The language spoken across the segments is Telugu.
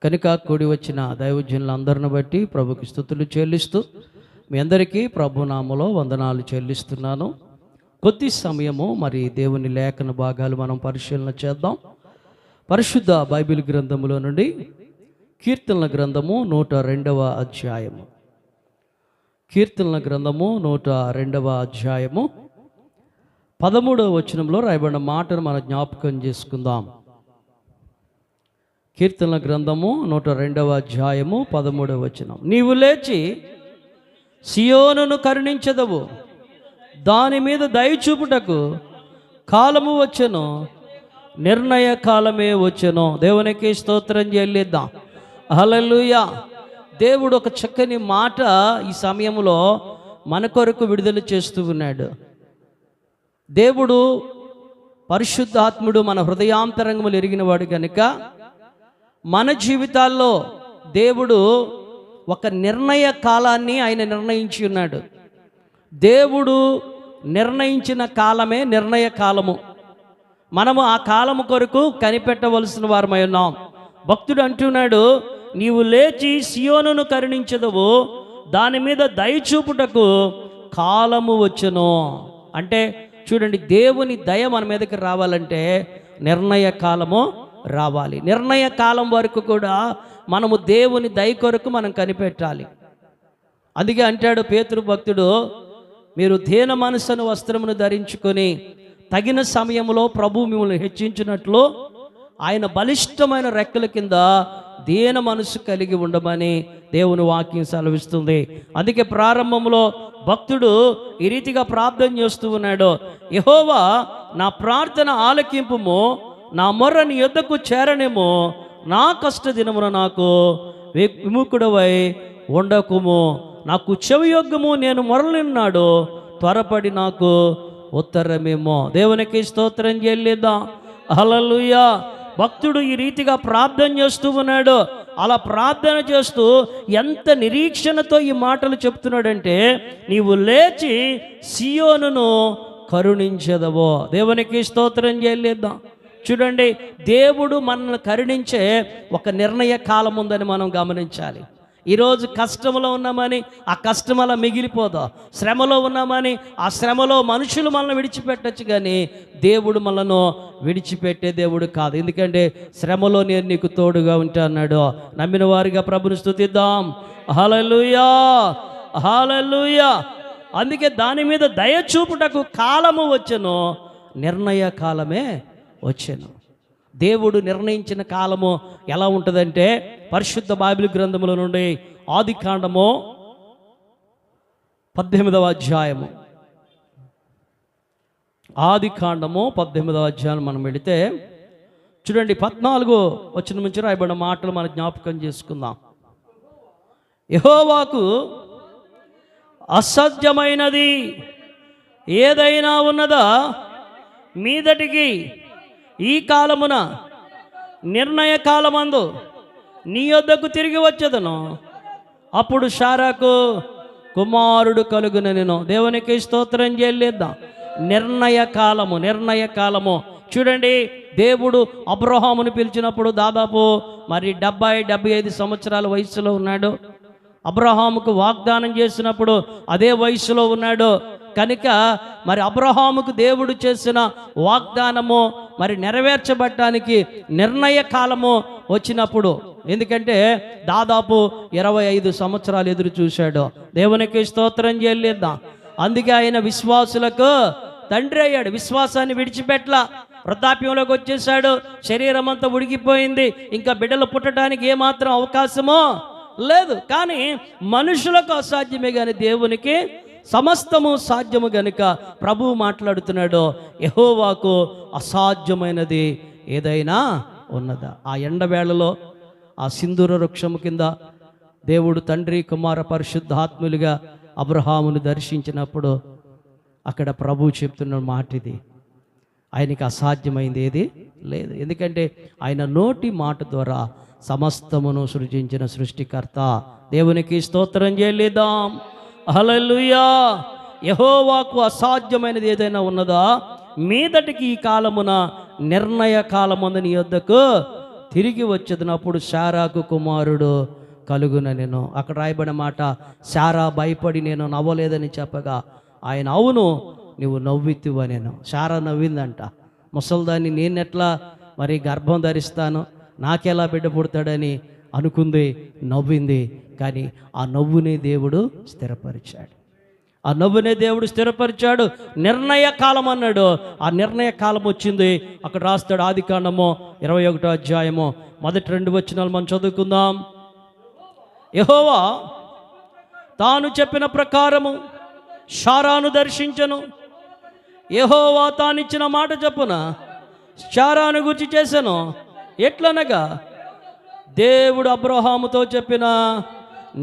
కనుక కూడి వచ్చిన దైవజనులందరిని బట్టి ప్రభుకి స్తుతులు చెల్లిస్తూ మీ అందరికీ ప్రభునామములో వందనాలు చెల్లిస్తున్నాను. కొద్ది సమయము మరి దేవుని లేఖన భాగాలు మనం పరిశీలన చేద్దాం. పరిశుద్ధ బైబిల్ గ్రంథములో నుండి కీర్తనల గ్రంథము 102వ అధ్యాయము. కీర్తనల గ్రంథము 102వ అధ్యాయము 13వ వచనంలో రాయబడిన మాటను మనం జ్ఞాపకం చేసుకుందాం. కీర్తనల గ్రంథము 102వ అధ్యాయము 13వ వచనం. నీవు లేచి సియోనును కరుణించెదవు, దాని మీద దయ చూపుటకు కాలము వచ్చెను, నిర్ణయ కాలమే వచ్చెను. దేవునికి స్తోత్రం చెల్లిద్దాం. హల్లెలూయా. దేవుడు ఒక చక్కని మాట ఈ సమయంలో మన కొరకు విడుదల చేస్తూ ఉన్నాడు. దేవుడు పరిశుద్ధాత్ముడు మన హృదయాంతరంగములు ఎరిగినవాడు కనుక మన జీవితాల్లో దేవుడు ఒక నిర్ణయ కాలాన్ని ఆయన నిర్ణయించి ఉన్నాడు. దేవుడు నిర్ణయించిన కాలమే నిర్ణయ కాలము. మనము ఆ కాలము కొరకు కనిపెట్టవలసిన వారమై ఉన్నాం. భక్తుడు అంటున్నాడు, నీవు లేచి సియోనును కరుణించెదవు, దాని మీద దయ చూపుటకు కాలము వచ్చెను. అంటే చూడండి, దేవుని దయ మన మీదకి రావాలంటే నిర్ణయ కాలము రావాలి. నిర్ణయ కాలం వరకు కూడా మనము దేవుని దయ కొరకు మనం కనిపెట్టాలి. అందుకే అంటాడు పేతురు భక్తుడు, మీరు దీన మనసును వస్త్రమును ధరించుకొని తగిన సమయంలో ప్రభు మిమ్మల్ని హెచ్చించినట్లు ఆయన బలిష్టమైన రెక్కల కింద దీన మనసు కలిగి ఉండమని దేవుని వాక్యం సెలవిస్తుంది. అందుకే ప్రారంభంలో భక్తుడు ఈ రీతిగా ప్రార్థన చేస్తూ ఉన్నాడు, యెహోవా నా ప్రార్థన ఆలకింపుము, నా మొర్ర నీ యొద్దకు చేరనేమో, నా కష్ట దినమున నాకు విముఖుడవై ఉండకుము, నాకు చెవియొగ్గము, నేను మొరలిన్నాడు, త్వరపడి నాకు ఉత్తరమేమో. దేవునికి స్తోత్రం చెల్లిద్దాం. హల్లెలూయా. భక్తుడు ఈ రీతిగా ప్రార్థన చేస్తూ ఉన్నాడు. అలా ప్రార్థన చేస్తూ ఎంత నిరీక్షణతో ఈ మాటలు చెప్తున్నాడంటే, నీవు లేచి సియోనును కరుణించెదవో. దేవునికి స్తోత్రం చెల్లిద్దాం. చూడండి, దేవుడు మనల్ని కరుణించే ఒక నిర్ణయ కాలం ఉందని మనం గమనించాలి. ఈరోజు కష్టంలో ఉన్నామని ఆ కష్టం అలా మిగిలిపోదా, శ్రమలో ఉన్నామని ఆ శ్రమలో మనుషులు మనల్ని విడిచిపెట్టచ్చు, కానీ దేవుడు మనను విడిచిపెట్టే దేవుడు కాదు. ఎందుకంటే శ్రమలో నేను నీకు తోడుగా ఉంటా అన్నాడు. నమ్మిన వారిగా ప్రభుని స్తుతిద్దాం. హల్లెలూయా, హల్లెలూయా. అందుకే దాని మీద దయ చూపుటకు కాలము వచ్చెను, నిర్ణయ కాలమే వచ్చెను. దేవుడు నిర్ణయించిన కాలము ఎలా ఉంటుందంటే, పరిశుద్ధ బైబిల్ గ్రంథముల నుండి ఆదికాండము 18వ అధ్యాయము, ఆదికాండము 18వ అధ్యాయం మనం వెళితే చూడండి, 14వ వచనం నుంచి రాయబడిన మాటలు మనం జ్ఞాపకం చేసుకుందాం. యెహోవాకు అసాధ్యమైనది ఏదైనా ఉన్నదా, మీదటికి ఈ కాలమున నిర్ణయ కాలమందు నీ యొద్దకు తిరిగి వచ్చేదను, అప్పుడు శారాకు కుమారుడు కలుగునెను. దేవునికి స్తోత్రం చెల్లిద్దాం. నిర్ణయ కాలము, నిర్ణయ కాలము. చూడండి, దేవుడు అబ్రహామును పిలిచినప్పుడు దాదాపు మరి 70-75 సంవత్సరాల వయసులో ఉన్నాడు. అబ్రహాముకు వాగ్దానం చేసినప్పుడు అదే వయసులో ఉన్నాడు. కనుక మరి అబ్రహాముకు దేవుడు చేసిన వాగ్దానము మరి నెరవేర్చబడటానికి నిర్ణయ కాలము వచ్చినప్పుడు, ఎందుకంటే దాదాపు 25 సంవత్సరాలు ఎదురు చూశాడు. దేవునికి స్తోత్రం చెల్లిద్దాం. అందుకే ఆయన విశ్వాసులకు తండ్రి అయ్యాడు. విశ్వాసాన్ని విడిచిపెట్టలా. వృద్ధాప్యంలోకి వచ్చేసాడు, శరీరం అంతా ఉడికిపోయింది, ఇంకా బిడ్డలు పుట్టడానికి ఏమాత్రం అవకాశమో లేదు. కానీ మనుషులకు అసాధ్యమే, కానీ దేవునికి సమస్తము సాధ్యము గనుక ప్రభువు మాట్లాడుతున్నాడు, యెహోవాకు అసాధ్యమైనది ఏదైనా ఉన్నదా. ఆ ఎండవేళలో ఆ సింధూర వృక్షము కింద దేవుడు తండ్రి కుమార పరిశుద్ధాత్ములుగా అబ్రహామును దర్శించినప్పుడు అక్కడ ప్రభువు చెప్తున్న మాట ఇది, ఆయనకి అసాధ్యమైంది ఏది లేదు. ఎందుకంటే ఆయన నోటి మాట ద్వారా సమస్తమును సృజించిన సృష్టికర్త. దేవునికి స్తోత్రం చెల్లిద్దాం. హల్లెలూయా. యెహోవాకు అసాధ్యమైనది ఏదైనా ఉన్నదా, మీదటికి ఈ కాలమున నిర్ణయ కాలముందు నీ యొద్దకు తిరిగి వచ్చేదినప్పుడు శారాకు కుమారుడు కలుగుననెను. అక్కడ రాయబడిన మాట, శారా భయపడి నేను నవ్వలేదని చెప్పగా ఆయన అవును నువ్వు నవ్వితివనెను. శారా నవ్విందంట. ముసల్దాన్ని నేనెట్లా మరి గర్భం ధరిస్తాను, నాకెలా బిడ్డ పుడతాడని అనుకుంది, నవ్వింది. కానీ ఆ నవ్వుని దేవుడు స్థిరపరిచాడు. ఆ నవ్వునే దేవుడు స్థిరపరిచాడు. నిర్ణయ కాలం అన్నాడు. ఆ నిర్ణయ కాలం వచ్చింది. అక్కడ రాస్తాడు ఆదికాండము 21వ అధ్యాయము మొదటి 2 వచనాలు మనం చదువుకుందాం. యెహోవా తాను చెప్పిన ప్రకారము శారాను దర్శించను. యెహోవా తానిచ్చిన మాట చొప్పున శారాను గురించి చేశాను. ఎట్లనగా దేవుడు అబ్రహాముతో చెప్పిన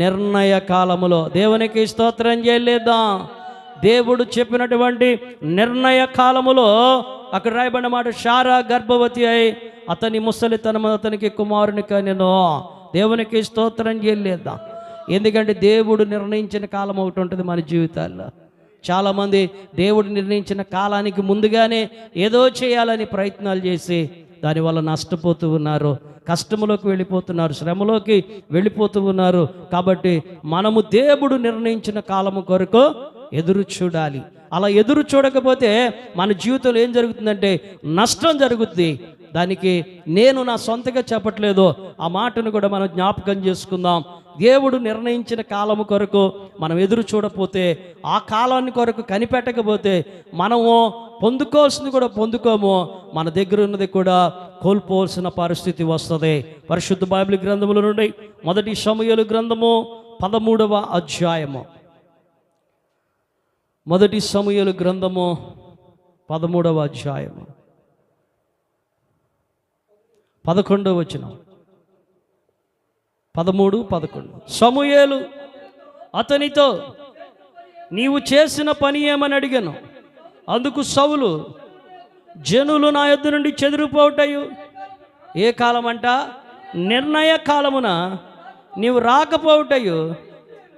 నిర్ణయ కాలములో, దేవునికి స్తోత్రం చేయలేద్దాం. దేవుడు చెప్పినటువంటి నిర్ణయ కాలములో అక్కడ రాయబడిన మాట, శారా గర్భవతి అయి అతని ముసలితనము అతనికి కుమారుని కనెను. దేవునికి స్తోత్రం చేయలేద్దాం. ఎందుకంటే దేవుడు నిర్ణయించిన కాలం ఒకటి ఉంటుంది మన జీవితాల్లో. చాలామంది దేవుడు నిర్ణయించిన కాలానికి ముందుగానే ఏదో చేయాలని ప్రయత్నాలు చేసి దానివల్ల నష్టపోతూ ఉన్నారు, కష్టములోకి వెళ్ళిపోతున్నారు, శ్రమలోకి వెళ్ళిపోతూ ఉన్నారు. కాబట్టి మనము దేవుడు నిర్ణయించిన కాలము కొరకు ఎదురు చూడాలి. అలా ఎదురు చూడకపోతే మన జీవితంలో ఏం జరుగుతుందంటే నష్టం జరుగుద్ది. దానికి నేను నా సొంతగా చెప్పట్లేదు, ఆ మాటను కూడా మనం జ్ఞాపకం చేసుకుందాం. దేవుడు నిర్ణయించిన కాలము కొరకు మనం ఎదురు చూడకపోతే, ఆ కాలాన్ని కొరకు కనిపెట్టకపోతే మనము పొందుకోవాల్సింది కూడా పొందుకోము, మన దగ్గర ఉన్నది కూడా కోల్పోవాల్సిన పరిస్థితి వస్తుంది. పరిశుద్ధ బైబిల్ గ్రంథముల నుండి మొదటి సమూయేలు గ్రంథము 13వ అధ్యాయము, మొదటి సమూయేలు గ్రంథము 13వ అధ్యాయము 11వ వచనం, 13, 11. సమూయేలు అతనితో నీవు చేసిన పని ఏమని అడిగాను. అందుకు సౌలు, జనులు నా యొద్ద నుండి చెదిరిపోవటయు. ఏ కాలం అంట? నిర్ణయ కాలమున నీవు రాకపోవటయు,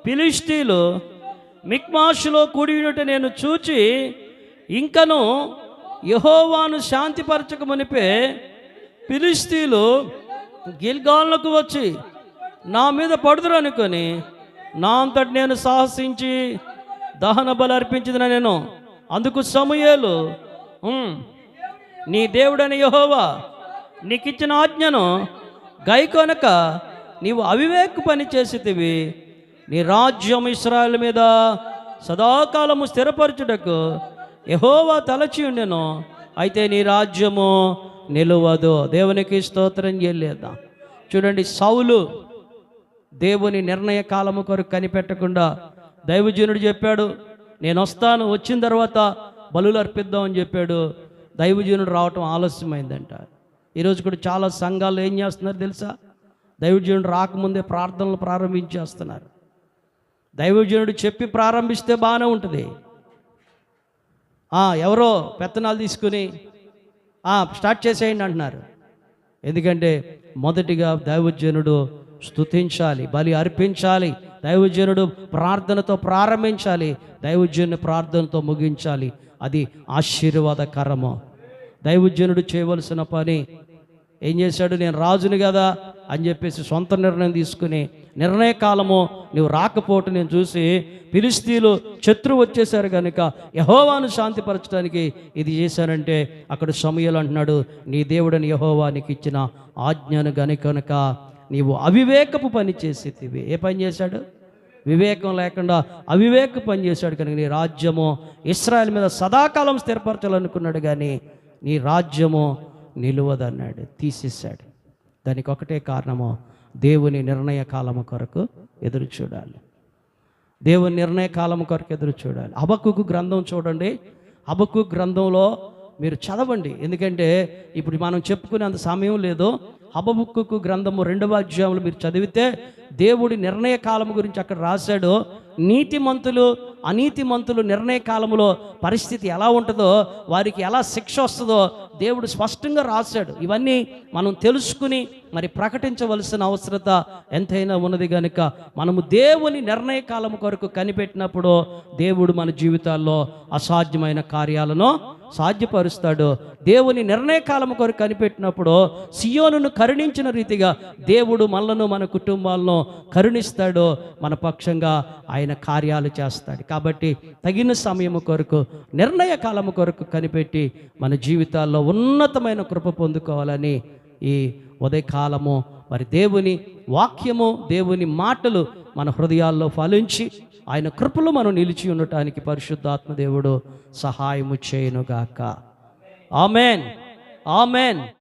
ఫిలిష్తీయులు మిక్మాషులో కూడినట నేను చూచి ఇంకను యెహోవాను శాంతిపరచక మునిపే ఫిలిష్తీయులు గిల్గాలుకు వచ్చి నా మీద పడుదురు అనుకొని నా అంతటి నేను సాహసించి దహన బలి అర్పించింది నేను. అందుకు సమూయేలు, నీ దేవుడని యెహోవా నీకిచ్చిన ఆజ్ఞను గైకొనక నీవు అవివేక పని చేసితివి. నీ రాజ్యం ఇశ్రాయేలు మీద సదాకాలము స్థిరపరచుటకు యెహోవా తలచి ఉండెను, అయితే నీ రాజ్యము నిలువదు. దేవునికి స్తోత్రం చేయలేదా. చూడండి, సౌలు దేవుని నిర్ణయ కాలము కొరకు కనిపెట్టకుండా దైవజనుడు చెప్పాడు నేను వస్తాను, వచ్చిన తర్వాత బలులు అర్పిద్దామని చెప్పాడు. దైవజనుడు రావటం ఆలస్యమైందంట. ఈరోజు కూడా చాలా సంఘాలు ఏం చేస్తున్నారు తెలుసా? దైవజనుడు రాకముందే ప్రార్థనలు ప్రారంభించేస్తున్నారు. దైవజనుడు చెప్పి ప్రారంభిస్తే బాగానే ఉంటుంది. ఎవరో పెత్తనాలు తీసుకుని స్టార్ట్ చేసేయండి అంటున్నారు. ఎందుకంటే మొదటిగా దైవజనుడు స్తుతించాలి, బలి అర్పించాలి, దైవజనుడు ప్రార్థనతో ప్రారంభించాలి, దైవజనుని ప్రార్థనతో ముగించాలి. అది ఆశీర్వాదకరము. దైవజనుడు చేయవలసిన పని ఏం చేశాడు? నేను రాజుని కదా అని చెప్పేసి సొంత నిర్ణయం తీసుకుని, నిర్ణయ కాలము నువ్వు రాకపోవటం నేను చూసి ఫిలిష్తీయులు శత్రువు వచ్చేసారు కనుక యెహోవాను శాంతిపరచడానికి ఇది చేశానంటే అక్కడ సమూయేలు అంటున్నాడు, నీ దేవుడని యెహోవా నీకు ఇచ్చిన ఆజ్ఞను కనుక నీవు అవివేకపు పని చేసేటివి. ఏ పని చేశాడు? వివేకం లేకుండా అవివేక పని చేశాడు కనుక నీ రాజ్యము ఇశ్రాయేలు మీద సదాకాలం స్థిరపరచాలనుకున్నాడు, కానీ నీ రాజ్యము నిలువదన్నాడు, తీసేశాడు. దానికి ఒకటే కారణము, దేవుని నిర్ణయ కాలము కొరకు ఎదురు చూడాలి. దేవుని నిర్ణయ కాలము కొరకు ఎదురు చూడాలి. హబక్కూకు గ్రంథం చూడండి. హబక్కూకు గ్రంథంలో మీరు చదవండి, ఎందుకంటే ఇప్పుడు మనం చెప్పుకునేంత సమయం లేదు. హబక్కూకు గ్రంథము 2వ అధ్యాయంలో మీరు చదివితే దేవుడి నిర్ణయ కాలము గురించి అక్కడ రాశాడు. నీతిమంతులు అనీతిమంతులు నిర్ణయ కాలములో పరిస్థితి ఎలా ఉంటుందో, వారికి ఎలా శిక్ష వస్తుందో దేవుడు స్పష్టంగా రాశాడు. ఇవన్నీ మనం తెలుసుకుని మరి ప్రకటించవలసిన అవసరత ఎంతైనా ఉన్నది కనుక మనము దేవుని నిర్ణయ కాలము కొరకు కనిపెట్టినప్పుడు దేవుడు మన జీవితాల్లో అసాధ్యమైన కార్యాలను సాధ్యపరుస్తాడో, దేవుని నిర్ణయకాలం కొరకు కనిపెట్టినప్పుడు సియోనును కరుణించిన రీతిగా దేవుడు మనలను మన కుటుంబాలను కరుణిస్తాడో, మన పక్షంగా ఆయన కార్యాలు చేస్తాడు. కాబట్టి తగిన సమయం కొరకు, నిర్ణయ కాలము కొరకు కనిపెట్టి మన జీవితాల్లో ఉన్నతమైన కృప పొందుకోవాలని ఈ ఉదయకాలము మరి దేవుని వాక్యము, దేవుని మాటలు మన హృదయాల్లో ఫలించి ఆయన కృపలో మనం నిలిచి ఉండటానికి పరిశుద్ధాత్మ దేవుడు సహాయము చేయునుగాక. Amen, amen.